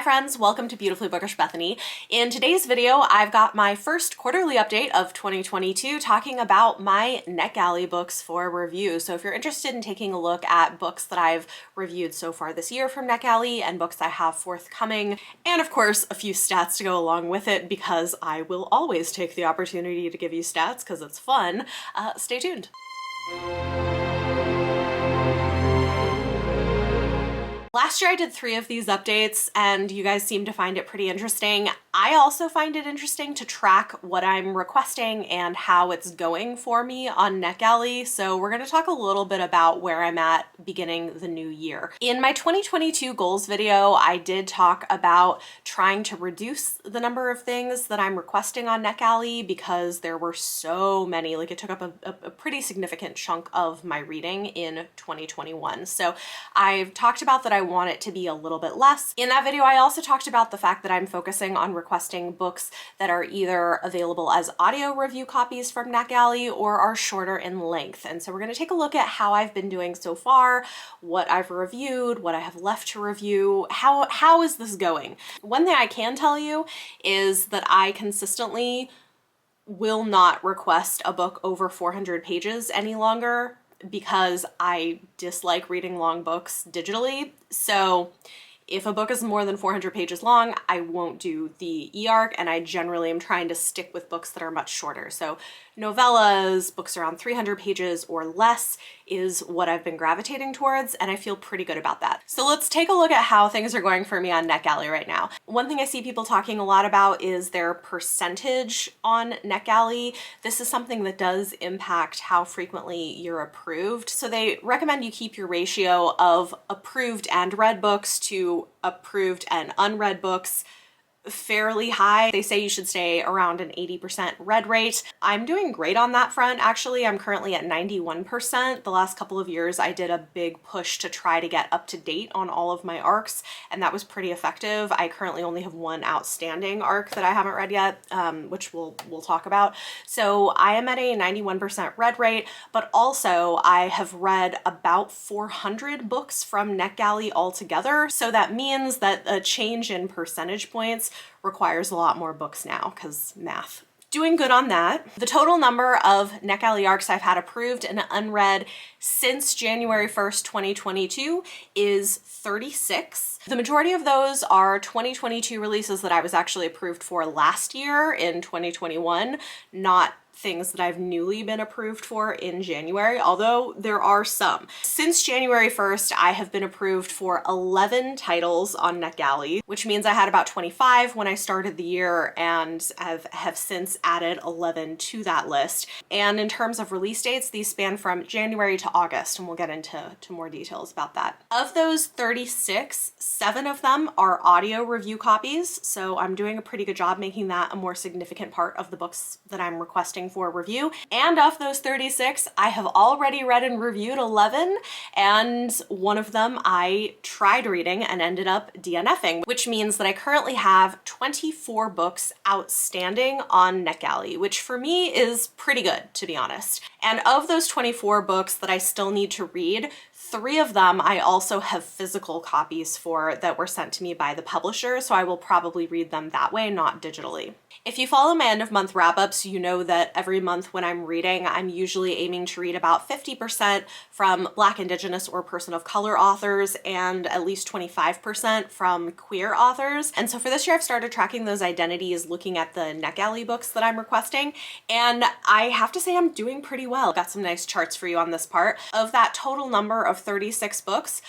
friends, welcome to Beautifully Bookish Bethany. In today's video, I've got my first quarterly update of 2022 talking about my NetGalley books for review. So if you're interested in taking a look at books that I've reviewed so far this year from NetGalley and books I have forthcoming, and of course a few stats to go along with it because I will always take the opportunity to give you stats because it's fun, stay tuned. Last year I did 3 of these updates and you guys seem to find it pretty interesting. I also find it interesting to track what I'm requesting and how it's going for me on NetGalley, so we're going to talk a little bit about where I'm at beginning the new year. In my 2022 goals video, I did talk about trying to reduce the number of things that I'm requesting on NetGalley because there were so many, like it took up a pretty significant chunk of my reading in 2021. So I've talked about that I want it to be a little bit less. In that video, I also talked about the fact that I'm focusing on requesting books that are either available as audio review copies from NetGalley or are shorter in length. And so we're going to take a look at how I've been doing so far, what I've reviewed, what I have left to review, how is this going? One thing I can tell you is that I consistently will not request a book over 400 pages any longer because I dislike reading long books digitally. So if a book is more than 400 pages long, I won't do the e-arc, and I generally am trying to stick with books that are much shorter. So novellas, books around 300 pages or less is what I've been gravitating towards, and I feel pretty good about that. So let's take a look at how things are going for me on NetGalley right now. One thing I see people talking a lot about is their percentage on NetGalley. This is something that does impact how frequently you're approved. So they recommend you keep your ratio of approved and read books to approved and unread books fairly high. They say you should stay around an 80% read rate. I'm doing great on that front. Actually, I'm currently at 91%. The last couple of years, I did a big push to try to get up to date on all of my arcs, and that was pretty effective. I currently only have one outstanding arc that I haven't read yet, which we'll talk about. So I am at a 91% read rate, but also I have read about 400 books from NetGalley altogether. So that means that a change in percentage points requires a lot more books now because math. Doing good on that. The total number of NetGalley arcs I've had approved and unread since January 1st, 2022 is 36. The majority of those are 2022 releases that I was actually approved for last year in 2021, not things that I've newly been approved for in January, although there are some. Since January 1st, I have been approved for 11 titles on NetGalley, which means I had about 25 when I started the year and have since added 11 to that list. And in terms of release dates, these span from January to August, and we'll get into more details about that. Of those 36, 7 of them are audio review copies, so I'm doing a pretty good job making that a more significant part of the books that I'm requesting for review. And of those 36, I have already read and reviewed 11, and one of them I tried reading and ended up DNFing, which means that I currently have 24 books outstanding on NetGalley, which for me is pretty good, to be honest. And of those 24 books that I still need to read, 3 of them I also have physical copies for that were sent to me by the publisher, so I will probably read them that way, not digitally. If you follow my end of month wrap-ups, you know that every month when I'm reading, I'm usually aiming to read about 50% from Black, Indigenous, or person of color authors and at least 25% from queer authors. And so for this year, I've started tracking those identities, looking at the NetGalley books that I'm requesting, and I have to say I'm doing pretty well. I've got some nice charts for you on this part. Of that total number of 36 books,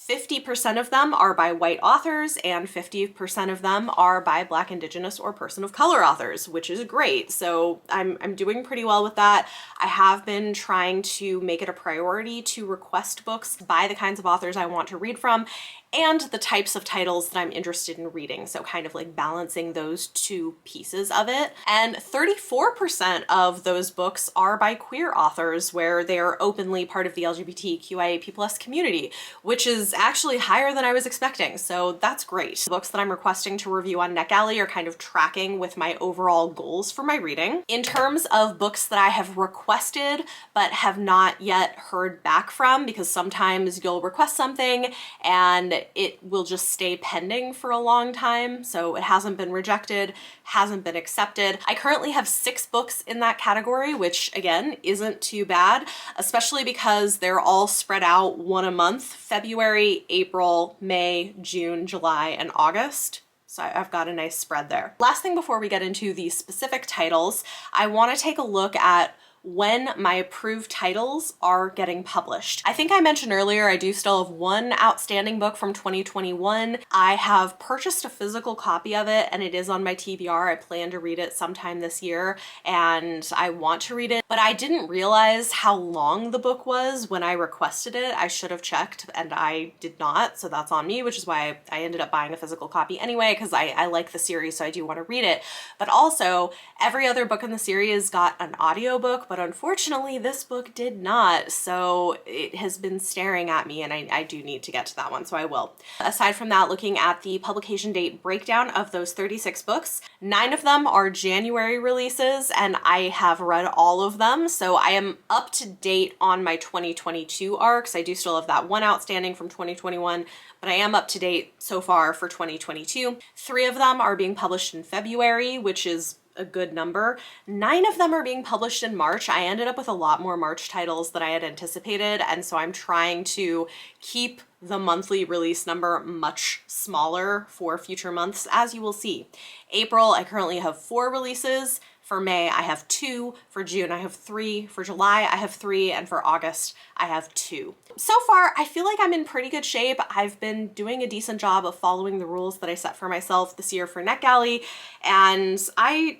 50% of them are by white authors and 50% of them are by Black, Indigenous, or person of color authors, which is great. So I'm doing pretty well with that. I have been trying to make it a priority to request books by the kinds of authors I want to read from and the types of titles that I'm interested in reading. So kind of like balancing those two pieces of it. And 34% of those books are by queer authors where they're openly part of the LGBTQIA+ community, which is actually higher than I was expecting, so that's great. The books that I'm requesting to review on NetGalley are kind of tracking with my overall goals for my reading. In terms of books that I have requested but have not yet heard back from, because sometimes you'll request something and it will just stay pending for a long time, so it hasn't been rejected, hasn't been accepted. I currently have 6 books in that category, which again isn't too bad, especially because they're all spread out one a month: February, April, May, June, July, and August. So I've got a nice spread there. Last thing before we get into the specific titles, I want to take a look at when my approved titles are getting published. I think I mentioned earlier I do still have one outstanding book from 2021. I have purchased a physical copy of it and it is on my TBR. I plan to read it sometime this year and I want to read it, but I didn't realize how long the book was when I requested it. I should have checked and I did not, so that's on me, which is why I ended up buying a physical copy anyway, because I like the series, so I do want to read it. But also, every other book in the series got an audiobook, but unfortunately this book did not, so it has been staring at me and I do need to get to that one, so I will. Aside from that, looking at the publication date breakdown of those 36 books, 9 of them are January releases and I have read all of them, so I am up to date on my 2022 arcs. I do still have that one outstanding from 2021, but I am up to date so far for 2022. 3 of them are being published in February, which is a good number. 9 of them are being published in March. I ended up with a lot more March titles than I had anticipated, and so I'm trying to keep the monthly release number much smaller for future months, as you will see. April, I currently have 4 releases. For May, I have 2. For June, I have 3. For July, I have 3. And for August, I have 2. So far, I feel like I'm in pretty good shape. I've been doing a decent job of following the rules that I set for myself this year for NetGalley, and I,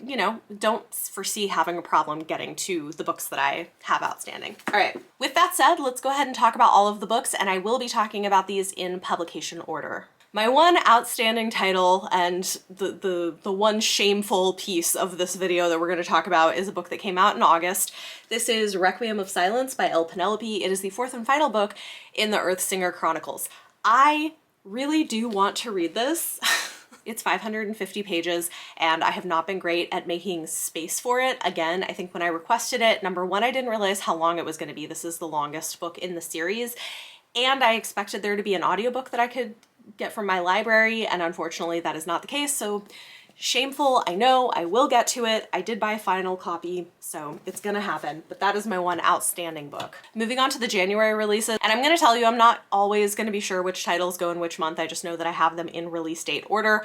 don't foresee having a problem getting to the books that I have outstanding. All right, with that said, let's go ahead and talk about all of the books, and I will be talking about these in publication order. My one outstanding title and the one shameful piece of this video that we're going to talk about is a book that came out in August. This is Requiem of Silence by Elle Penelope. It is the 4th and final book in the Earthsinger Chronicles. I really do want to read this. It's 550 pages and I have not been great at making space for it. Again, I think when I requested it, number one, I didn't realize how long it was going to be. This is the longest book in the series, and I expected there to be an audiobook that I could get from my library, and unfortunately that is not the case, so shameful, I know. I will get to it. I did buy a final copy, so it's gonna happen, but that is my one outstanding book. Moving on to the January releases, and I'm gonna tell you I'm not always gonna be sure which titles go in which month. I just know that I have them in release date order.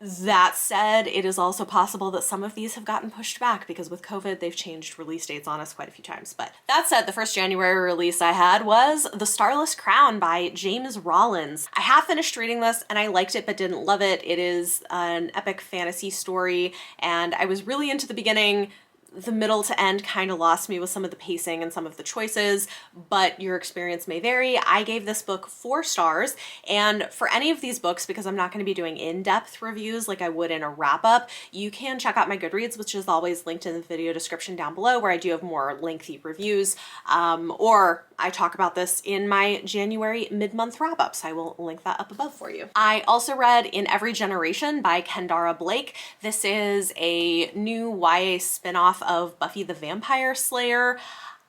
That said, it is also possible that some of these have gotten pushed back because with COVID, they've changed release dates on us quite a few times. But that said, the first January release I had was The Starless Crown by James Rollins. I have finished reading this and I liked it but didn't love it. It is an epic fantasy story and I was really into the beginning. The middle to end kind of lost me with some of the pacing and some of the choices, but your experience may vary. I gave this book 4 stars, and for any of these books, because I'm not going to be doing in-depth reviews like I would in a wrap-up, you can check out my Goodreads, which is always linked in the video description down below, where I do have more lengthy reviews, or I talk about this in my January mid-month wrap-ups. I will link that up above for you. I also read In Every Generation by Kendara Blake. This is a new YA spin-off of Buffy the Vampire Slayer.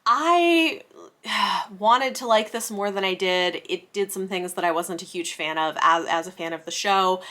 I wanted to like this more than I did. It did some things that I wasn't a huge fan of as a fan of the show,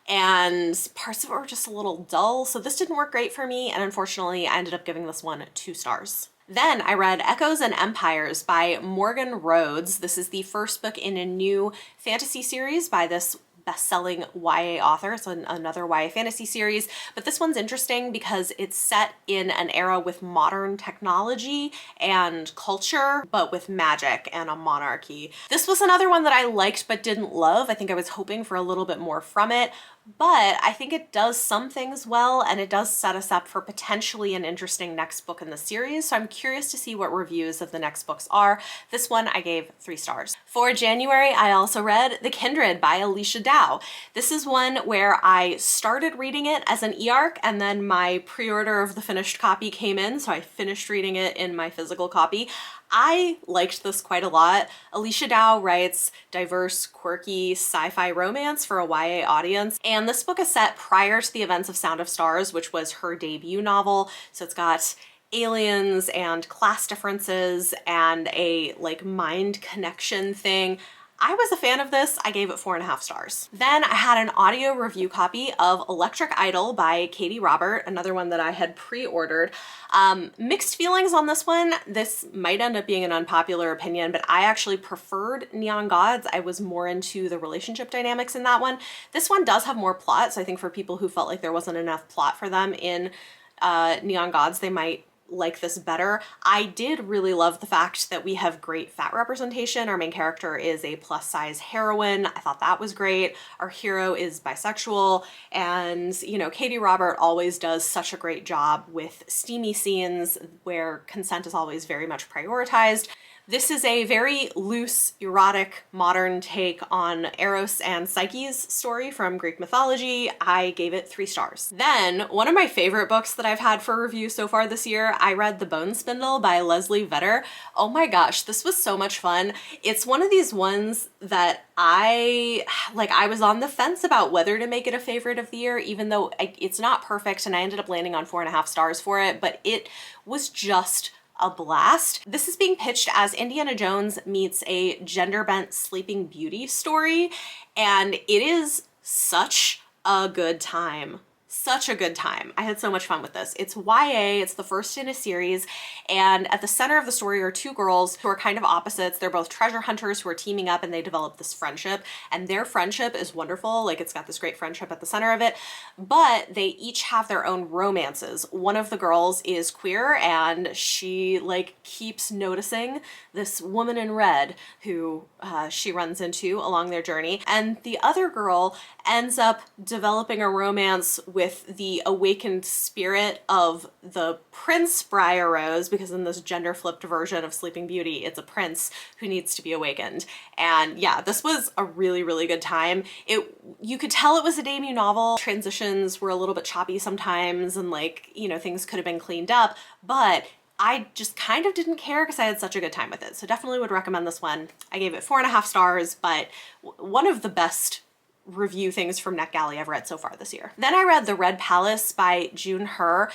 and parts of it were just a little dull, so this didn't work great for me, and unfortunately I ended up giving this one 2 stars. Then I read Echoes and Empires by Morgan Rhodes. This is the first book in a new fantasy series by this best-selling YA author. It's another YA fantasy series, but this one's interesting because it's set in an era with modern technology and culture, but with magic and a monarchy. This was another one that I liked but didn't love. I think I was hoping for a little bit more from it, but I think it does some things well, and it does set us up for potentially an interesting next book in the series, so I'm curious to see what reviews of the next books are. This one I gave 3 stars. For January, I also read The Kindred by Alicia Dow. Dao. This is one where I started reading it as an e-arc and then my pre-order of the finished copy came in, so I finished reading it in my physical copy. I liked this quite a lot. Alicia Dao writes diverse, quirky sci-fi romance for a YA audience, and this book is set prior to the events of Sound of Stars, which was her debut novel, so it's got aliens and class differences and a like mind connection thing. I was a fan of this. I gave it 4.5 stars. Then I had an audio review copy of Electric Idol by Katie Robert, another one that I had pre-ordered. Mixed feelings on this one. This might end up being an unpopular opinion, but I actually preferred Neon Gods. I was more into the relationship dynamics in that one. This one does have more plot, so I think for people who felt like there wasn't enough plot for them in Neon Gods, they might like this better. I did really love the fact that we have great fat representation. Our main character is a plus size heroine. I thought that was great. Our hero is bisexual, and you know, Katie Robert always does such a great job with steamy scenes where consent is always very much prioritized. This is a very loose, erotic, modern take on Eros and Psyche's story from Greek mythology. I gave it 3 stars. Then, one of my favorite books that I've had for review so far this year, I read The Bone Spindle by Leslie Vedder. Oh my gosh, this was so much fun. It's one of these ones that I was on the fence about whether to make it a favorite of the year, even though it's not perfect, and I ended up landing on 4.5 stars for it, but it was just a blast. This is being pitched as Indiana Jones meets a gender-bent Sleeping Beauty story, and it is such a good time. Such a good time. I had so much fun with this. It's YA, it's the first in a series, and at the center of the story are 2 girls who are kind of opposites. They're both treasure hunters who are teaming up, and they develop this friendship, and their friendship is wonderful. Like, it's got this great friendship at the center of it, but they each have their own romances. One of the girls is queer, and she like keeps noticing this woman in red who she runs into along their journey, and the other girl ends up developing a romance with the awakened spirit of the Prince Briar Rose, because in this gender flipped version of Sleeping Beauty, it's a prince who needs to be awakened. And yeah, this was a really, really good time. You could tell it was a debut novel. Transitions were a little bit choppy sometimes, and like, you know, things could have been cleaned up, but I just kind of didn't care because I had such a good time with it. So definitely would recommend this one. I gave it 4.5 stars, but one of the best review things from NetGalley I've read so far this year. Then I read The Red Palace by June Her.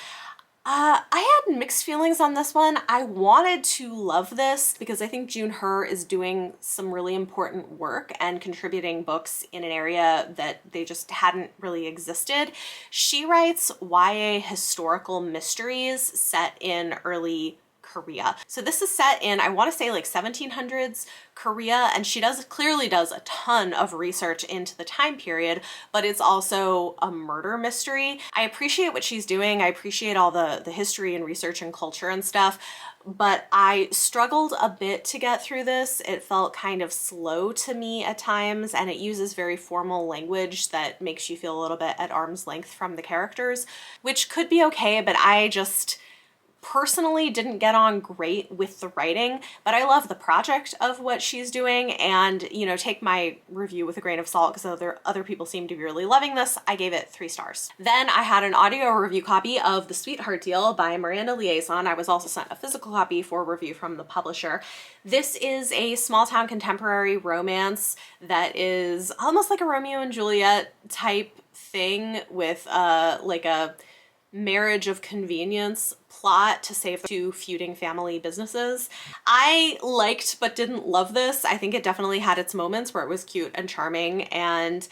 I had mixed feelings on this one. I wanted to love this because I think June Her is doing some really important work and contributing books in an area that they just hadn't really existed. She writes YA historical mysteries set in early Korea. So this is set in, I want to say like 1700s Korea, and she clearly does a ton of research into the time period, but it's also a murder mystery. I appreciate what she's doing. I appreciate all the history and research and culture and stuff, but I struggled a bit to get through this. It felt kind of slow to me at times, and it uses very formal language that makes you feel a little bit at arm's length from the characters, which could be okay, but I just personally didn't get on great with the writing. But I love the project of what she's doing, and you know, take my review with a grain of salt because other people seem to be really loving this. I gave it 3 stars. Then I had an audio review copy of The Sweetheart Deal by Miranda Liaison. I was also sent a physical copy for review from the publisher. This is a small town contemporary romance that is almost like a Romeo and Juliet type thing with like a marriage of convenience plot to save 2 feuding family businesses. I liked but didn't love this. I think it definitely had its moments where it was cute and charming, and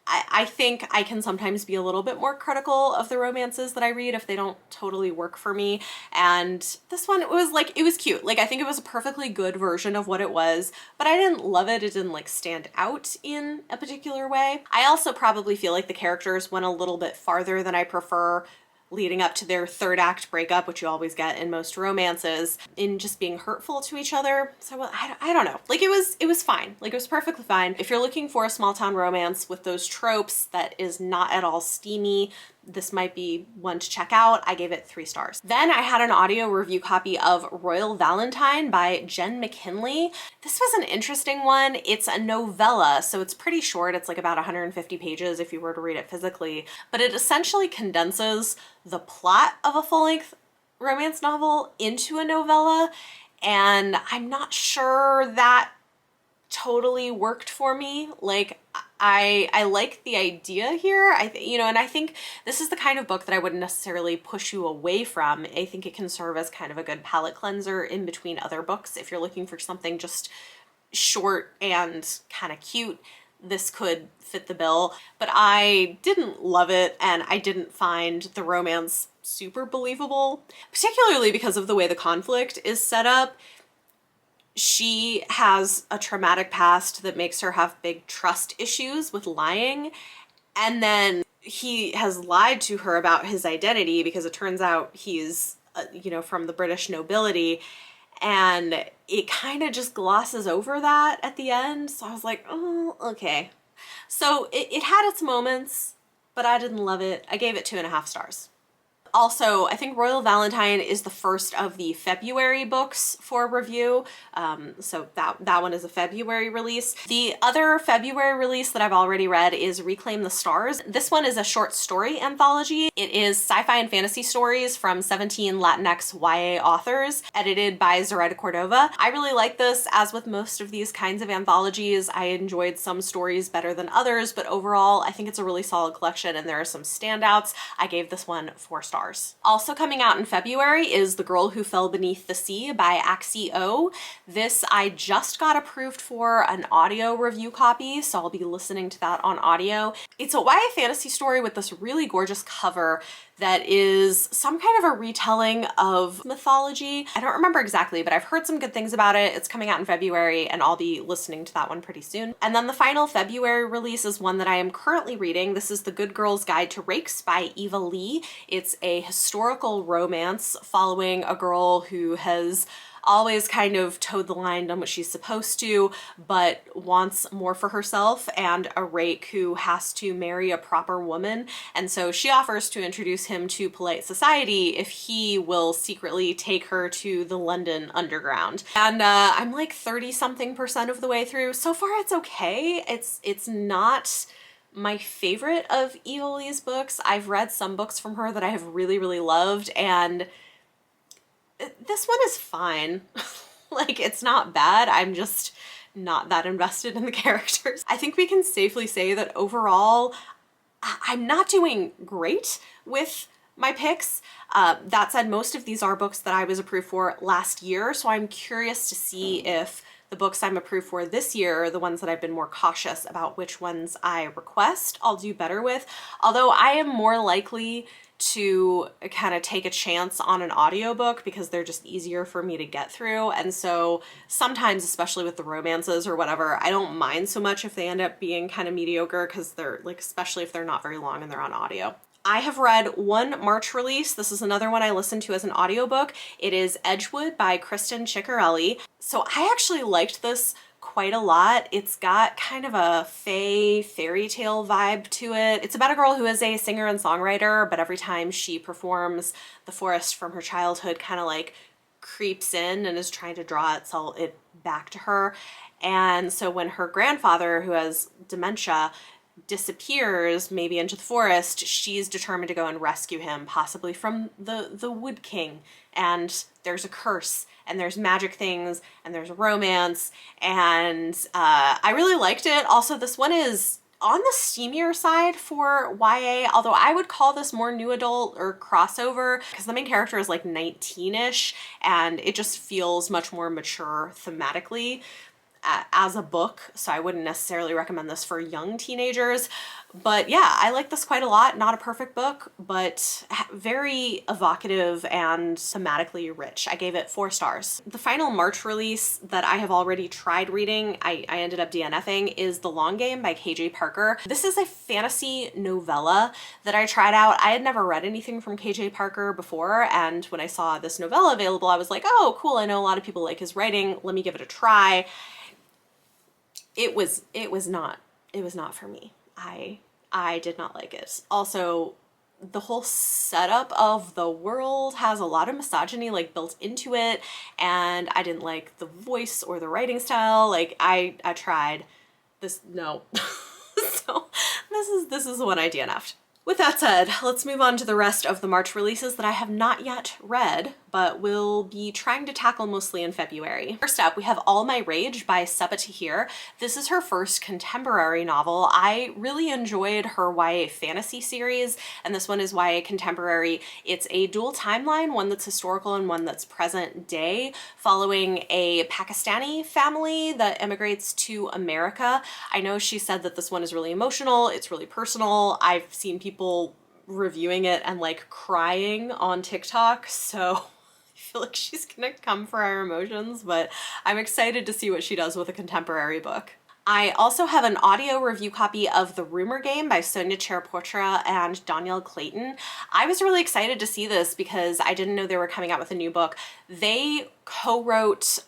I think I can sometimes be a little bit more critical of the romances that I read if they don't totally work for me. And this one, it was cute. Like, I think it was a perfectly good version of what it was, but I didn't love it. It didn't like stand out in a particular way. I also probably feel like the characters went a little bit farther than I prefer leading up to their third act breakup, which you always get in most romances, in just being hurtful to each other. So I don't know. Like, it was fine. Like, it was perfectly fine. If you're looking for a small town romance with those tropes that is not at all steamy, this might be one to check out. I gave it 3 stars. Then I had an audio review copy of Royal Valentine by Jen McKinley. This was an interesting one. It's a novella, so it's pretty short. It's like about 150 pages if you were to read it physically, but it essentially condenses the plot of a full-length romance novel into a novella, and I'm not sure that totally worked for me. Like, I like the idea here. And I think this is the kind of book that I wouldn't necessarily push you away from. I think it can serve as kind of a good palate cleanser in between other books. If you're looking for something just short and kind of cute, this could fit the bill. But I didn't love it, and I didn't find the romance super believable, particularly because of the way the conflict is set up. She has a traumatic past that makes her have big trust issues with lying, and then he has lied to her about his identity because it turns out he's from the British nobility, and it kind of just glosses over that at the end. So I was like, oh, okay. So it had its moments, but I didn't love it. I gave it 2.5 stars. Also, I think Royal Valentine is the first of the February books for review, so that one is a February release. The other February release that I've already read is Reclaim the Stars. This one is a short story anthology. It is sci-fi and fantasy stories from 17 Latinx YA authors, edited by Zoraida Cordova. I really like this. As with most of these kinds of anthologies, I enjoyed some stories better than others, but overall, I think it's a really solid collection, and there are some standouts. I gave this one 4 stars. Also coming out in February is The Girl Who Fell Beneath the Sea by Axio. This I just got approved for an audio review copy, so I'll be listening to that on audio. It's a YA fantasy story with this really gorgeous cover that is some kind of a retelling of mythology. I don't remember exactly, but I've heard some good things about it. It's coming out in February, and I'll be listening to that one pretty soon. And then the final February release is one that I am currently reading. This is The Good Girl's Guide to Rakes by Eva Lee. It's a historical romance following a girl who has always kind of towed the line, done what she's supposed to, but wants more for herself, and a rake who has to marry a proper woman. And so she offers to introduce him to polite society if he will secretly take her to the London Underground. And I'm like 30-something% of the way through. So far it's okay. It's not my favorite of Eva Lee's books. I've read some books from her that I have really, really loved, and this one is fine. Like, it's not bad. I'm just not that invested in the characters. I think we can safely say that overall, I'm not doing great with my picks. That said, most of these are books that I was approved for last year, so I'm curious to see if the books I'm approved for this year are the ones that I've been more cautious about which ones I request I'll do better with. Although I am more likely to kind of take a chance on an audiobook because they're just easier for me to get through. And so sometimes, especially with the romances or whatever, I don't mind so much if they end up being kind of mediocre, because they're like, especially if they're not very long and they're on audio. I have read one March release. This is another one I listened to as an audiobook. It is Edgewood by Kristen Ciccarelli. So I actually liked this quite a lot. It's got kind of a fairy tale vibe to it. It's about a girl who is a singer and songwriter, but every time she performs, the forest from her childhood kind of like creeps in and is trying to draw it back to her. And so when her grandfather, who has dementia, disappears maybe into the forest, she's determined to go and rescue him, possibly from the Wood King. And there's a curse, and there's magic things, and there's romance, and I really liked it. Also, this one is on the steamier side for YA, although I would call this more new adult or crossover, because the main character is like 19-ish, and it just feels much more mature thematically. as a book, so I wouldn't necessarily recommend this for young teenagers. But yeah, I like this quite a lot. Not a perfect book, but very evocative and thematically rich. I gave it 4 stars. The final March release that I have already tried reading, I ended up DNFing, is The Long Game by KJ Parker. This is a fantasy novella that I tried out. I had never read anything from KJ Parker before, and when I saw this novella available, I was like, oh, cool, I know a lot of people like his writing. Let me give it a try. It was not for me. I did not like it. Also, the whole setup of the world has a lot of misogyny like built into it, and I didn't like the voice or the writing style. Like I tried this, no. So this is the one I DNF'd. With that said, let's move on to the rest of the March releases that I have not yet read, but will be trying to tackle mostly in February. First up, we have All My Rage by Sabaa Tahir. This is her first contemporary novel. I really enjoyed her YA fantasy series, and this one is YA contemporary. It's a dual timeline, one that's historical and one that's present day, following a Pakistani family that immigrates to America. I know she said that this one is really emotional, it's really personal. I've seen people reviewing it and like crying on TikTok, so I feel like she's gonna come for our emotions, but I'm excited to see what she does with a contemporary book. I also have an audio review copy of The Rumor Game by Sonia Cherapotra and Danielle Clayton. I was really excited to see this because I didn't know they were coming out with a new book. They co-wrote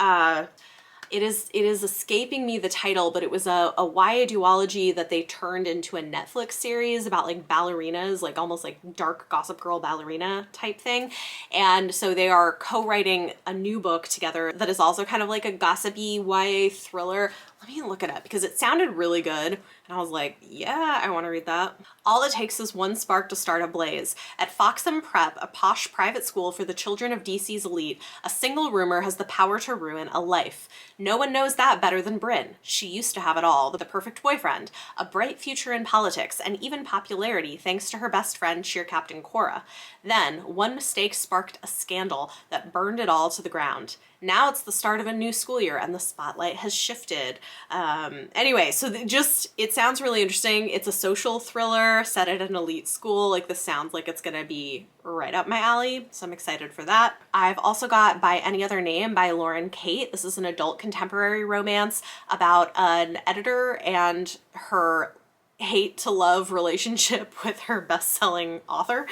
it is escaping me the title, but it was a YA duology that they turned into a Netflix series about like ballerinas, like almost like dark Gossip Girl ballerina type thing. And so they are co-writing a new book together that is also kind of like a gossipy YA thriller. Let me look it up because it sounded really good. And I was like, yeah, I want to read that. All it takes is one spark to start a blaze. At Foxham Prep, a posh private school for the children of DC's elite, a single rumor has the power to ruin a life. No one knows that better than Bryn. She used to have it all, the perfect boyfriend, a bright future in politics, and even popularity thanks to her best friend, cheer captain Cora. Then, one mistake sparked a scandal that burned it all to the ground. Now it's the start of a new school year and the spotlight has shifted. Anyway, so it sounds really interesting. It's a social thriller set at an elite school. Like this sounds like it's gonna be right up my alley, so I'm excited for that. I've also got By Any Other Name by Lauren Kate. This is an adult contemporary romance about an editor and her hate to love relationship with her best-selling author.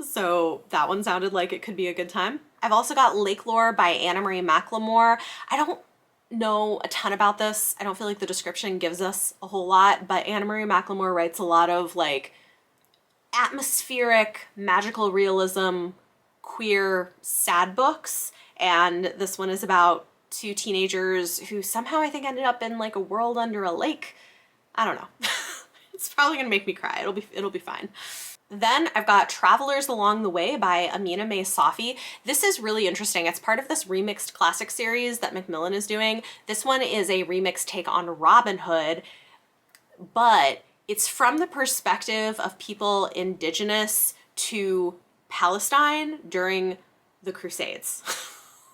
So that one sounded like it could be a good time. I've also got Lake Lore by Anna Marie McLemore. I don't know a ton about this. I don't feel like the description gives us a whole lot, but Anna Marie McLemore writes a lot of like atmospheric, magical realism, queer, sad books. And this one is about 2 teenagers who somehow I think ended up in like a world under a lake. I don't know. It's probably gonna make me cry. It'll be fine. Then I've got Travelers Along the Way by Amina May Safi. This is really interesting. It's part of this remixed classic series that Macmillan is doing. This one is a remixed take on Robin Hood, but it's from the perspective of people indigenous to Palestine during the Crusades.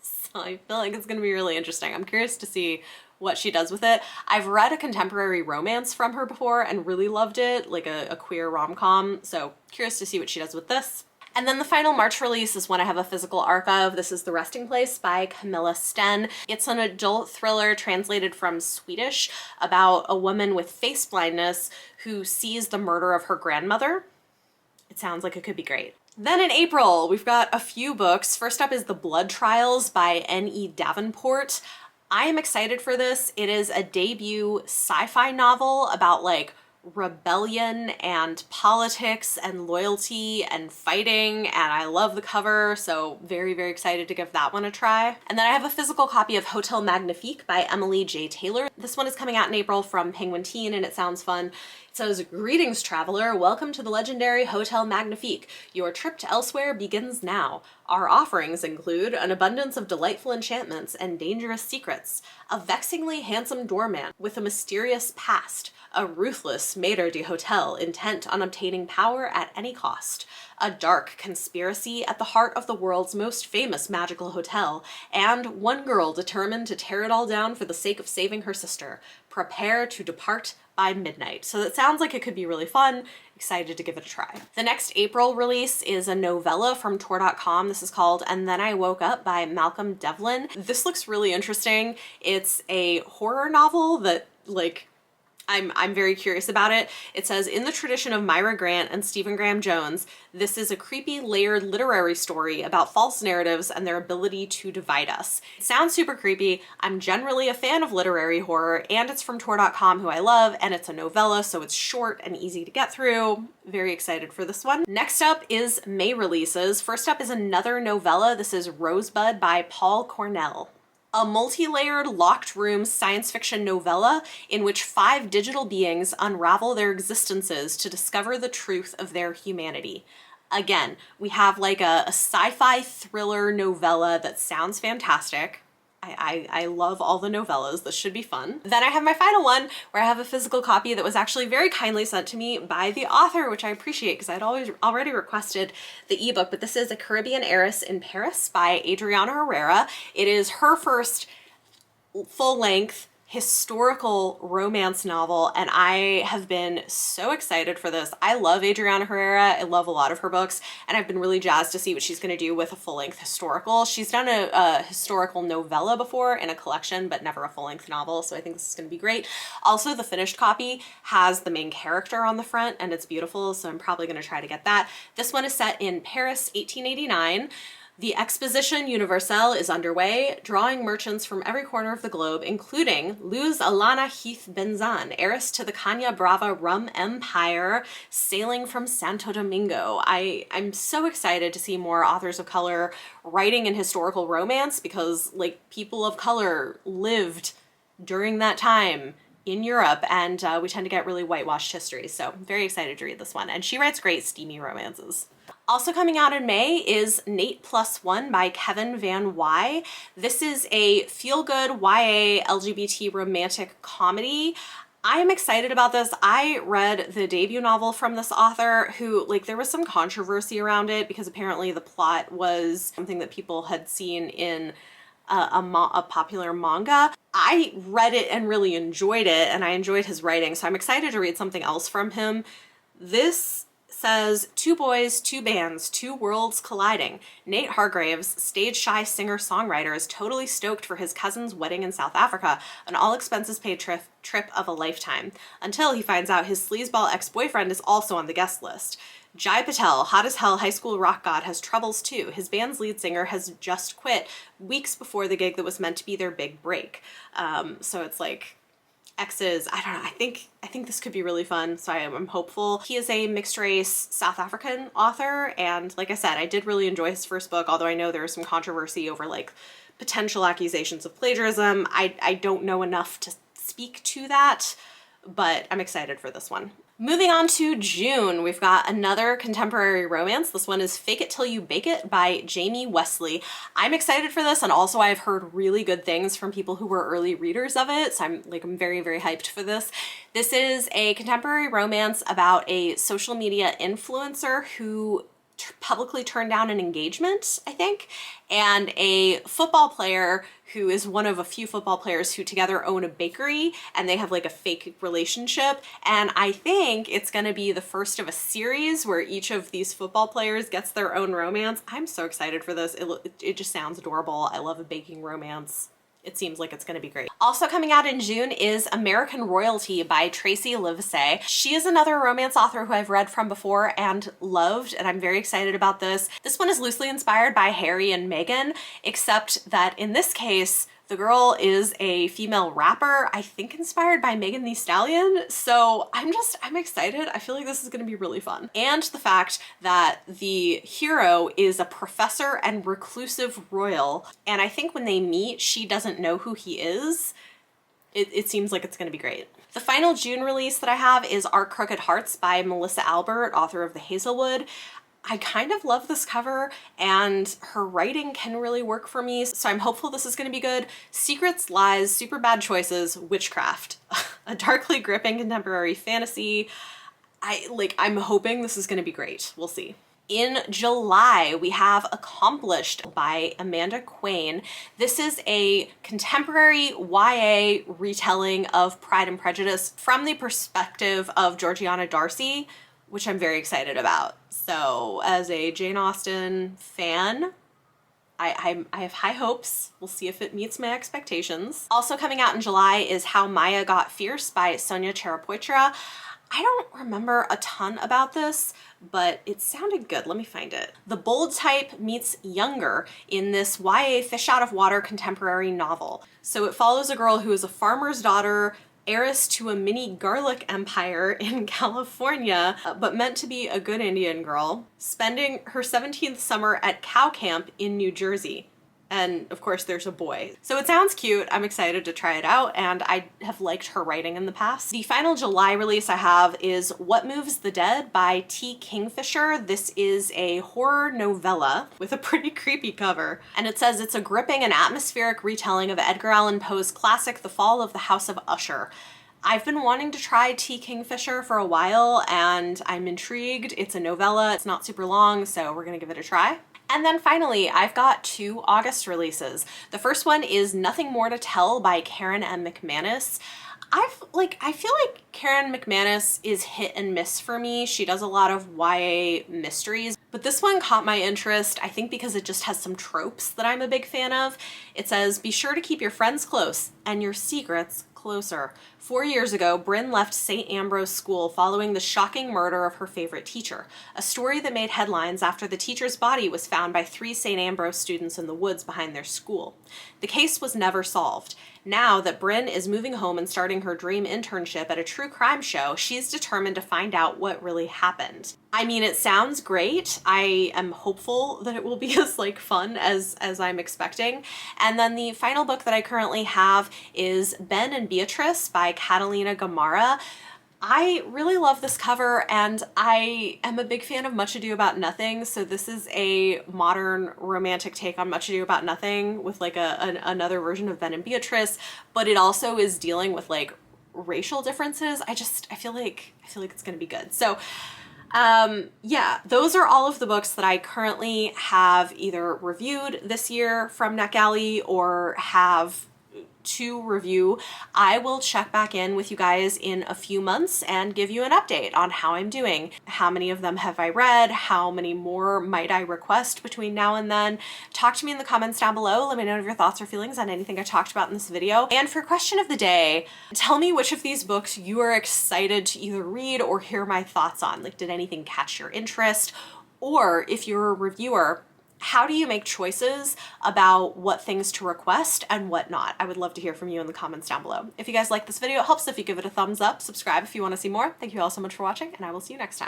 So I feel like it's gonna be really interesting. I'm curious to see what she does with it. I've read a contemporary romance from her before and really loved it, like a queer rom-com, so curious to see what she does with this. And then the final March release is one I have a physical ARC of. This is The Resting Place by Camilla Sten. It's an adult thriller translated from Swedish about a woman with face blindness who sees the murder of her grandmother. It sounds like it could be great. Then in April, we've got a few books. First up is The Blood Trials by N.E. Davenport. I am excited for this. It is a debut sci-fi novel about like rebellion and politics and loyalty and fighting, and I love the cover, so very, very excited to give that one a try. And then I have a physical copy of Hotel Magnifique by Emily J. Taylor. This one is coming out in April from Penguin Teen and it sounds fun. It says, "Greetings, traveler. Welcome to the legendary Hotel Magnifique. Your trip to elsewhere begins now. Our offerings include an abundance of delightful enchantments and dangerous secrets, a vexingly handsome doorman with a mysterious past, A ruthless maître d'hôtel intent on obtaining power at any cost. A dark conspiracy at the heart of the world's most famous magical hotel, and one girl determined to tear it all down for the sake of saving her sister. Prepare to depart by midnight. So that sounds like it could be really fun. Excited to give it a try. The next April release is a novella from Tor.com. This is called And Then I Woke Up by Malcolm Devlin. This looks really interesting. It's a horror novel that, like, I'm very curious about it. It says, in the tradition of Myra Grant and Stephen Graham Jones, this is a creepy, layered literary story about false narratives and their ability to divide us. It sounds super creepy. I'm generally a fan of literary horror, and it's from Tor.com, who I love, and it's a novella, so it's short and easy to get through. Very excited for this one. Next up is May releases. First up is another novella. This is Rosebud by Paul Cornell. A multi-layered locked room science fiction novella in which 5 digital beings unravel their existences to discover the truth of their humanity. Again, we have like a sci-fi thriller novella that sounds fantastic. I love all the novellas. This should be fun. Then I have my final one where I have a physical copy that was actually very kindly sent to me by the author, which I appreciate because I'd already requested the ebook, but this is A Caribbean Heiress in Paris by Adriana Herrera. It is her first full-length historical romance novel, and I have been so excited for this. I love Adriana Herrera. I love a lot of her books, and I've been really jazzed to see what she's going to do with a full-length historical. She's done a historical novella before in a collection, but never a full-length novel, so I think this is going to be great. Also, the finished copy has the main character on the front, and it's beautiful, so I'm probably going to try to get that. This one is set in Paris, 1889. The Exposition Universelle is underway, drawing merchants from every corner of the globe, including Luz Alana Heath Benzan, heiress to the Caña Brava rum empire, sailing from Santo Domingo. I'm so excited to see more authors of color writing in historical romance because, like, people of color lived during that time in Europe, and we tend to get really whitewashed history, so I'm very excited to read this one. And she writes great steamy romances. Also coming out in May is Nate Plus One by Kevin Van Wy. This is a feel-good YA LGBT romantic comedy. I'm excited about this. I read the debut novel from this author who, like, there was some controversy around it because apparently the plot was something that people had seen in a popular manga. I read it and really enjoyed it, and I enjoyed his writing, so I'm excited to read something else from him. This says, 2 boys, 2 bands, 2 worlds colliding. Nate Hargraves, stage-shy singer-songwriter, is totally stoked for his cousin's wedding in South Africa, an all-expenses-paid trip of a lifetime, until he finds out his sleazeball ex-boyfriend is also on the guest list. Jai Patel, hot as hell high school rock god, has troubles too. His band's lead singer has just quit weeks before the gig that was meant to be their big break. So it's like exes. I don't know. I think this could be really fun, so I'm hopeful. He is a mixed race South African author, and like I said, I did really enjoy his first book, although I know there was some controversy over like potential accusations of plagiarism. I don't know enough to speak to that, but I'm excited for this one. Moving on to June, we've got another contemporary romance. This one is Fake It Till You Bake It by Jamie Wesley. I'm excited for this, and also I've heard really good things from people who were early readers of it, so I'm very, very hyped for this. This is a contemporary romance about a social media influencer who publicly turned down an engagement, I think, and a football player who is one of a few football players who together own a bakery, and they have like a fake relationship. And I think it's gonna be the first of a series where each of these football players gets their own romance. I'm so excited for this. It just sounds adorable. I love a baking romance. It seems like it's going to be great. Also coming out in June is American Royalty by Tracy Livesay. She is another romance author who I've read from before and loved, and I'm very excited about this. This one is loosely inspired by Harry and Meghan, except that in this case, the girl is a female rapper, I think inspired by Megan Thee Stallion. So I'm excited. I feel like this is gonna be really fun. And the fact that the hero is a professor and reclusive royal. And I think when they meet, she doesn't know who he is. It seems like it's gonna be great. The final June release that I have is Our Crooked Hearts by Melissa Albert, author of The Hazelwood. I kind of love this cover, and her writing can really work for me, so I'm hopeful this is going to be good. Secrets, lies, super bad choices, witchcraft. a darkly gripping contemporary fantasy. I'm hoping this is gonna be great. We'll see. In July, we have Accomplished by Amanda Quain. This is a contemporary YA retelling of Pride and Prejudice from the perspective of Georgiana Darcy, which I'm very excited about. So as a Jane Austen fan, I have high hopes. We'll see if it meets my expectations. Also coming out in July is How Maya Got Fierce by Sonia Charapoitra. I don't remember a ton about this, but it sounded good. Let me find it. The bold type meets younger in this YA fish out of water contemporary novel. So it follows a girl who is a farmer's daughter, heiress to a mini garlic empire in California, but meant to be a good Indian girl, spending her 17th summer at cow camp in New Jersey. And of course there's a boy. So it sounds cute. I'm excited to try it out, and I have liked her writing in the past. The final July release I have is What Moves the Dead by T. Kingfisher. This is a horror novella with a pretty creepy cover. And it says it's a gripping and atmospheric retelling of Edgar Allan Poe's classic The Fall of the House of Usher. I've been wanting to try T. Kingfisher for a while, and I'm intrigued. It's a novella, it's not super long, so we're gonna give it a try. And then finally, I've got 2 August releases. The first one is Nothing More to Tell by Karen M. McManus. I feel like Karen McManus is hit and miss for me. She does a lot of YA mysteries, but this one caught my interest, I think because it just has some tropes that I'm a big fan of. It says, be sure to keep your friends close and your secrets closer. 4 years ago, Bryn left St. Ambrose School following the shocking murder of her favorite teacher, a story that made headlines after the teacher's body was found by 3 St. Ambrose students in the woods behind their school. The case was never solved. Now that Bryn is moving home and starting her dream internship at a true crime show, she's determined to find out what really happened. I mean, it sounds great. I am hopeful that it will be as fun as I'm expecting. And then the final book that I currently have is Ben and Beatrice by Catalina Gamarra. I really love this cover, and I am a big fan of Much Ado About Nothing, so this is a modern romantic take on Much Ado About Nothing with another version of Ben and Beatrice, but it also is dealing with racial differences. I feel like it's gonna be good. So yeah, those are all of the books that I currently have either reviewed this year from NetGalley or have to review. I will check back in with you guys in a few months and give you an update on how I'm doing. How many of them have I read? How many more might I request between now and then? Talk to me in the comments down below. Let me know your thoughts or feelings on anything I talked about in this video. And for question of the day, tell me which of these books you are excited to either read or hear my thoughts on. Did anything catch your interest? Or if you're a reviewer, how do you make choices about what things to request and what not? I would love to hear from you in the comments down below. If you guys like this video, it helps if you give it a thumbs up, subscribe if you want to see more. Thank you all so much for watching, and I will see you next time.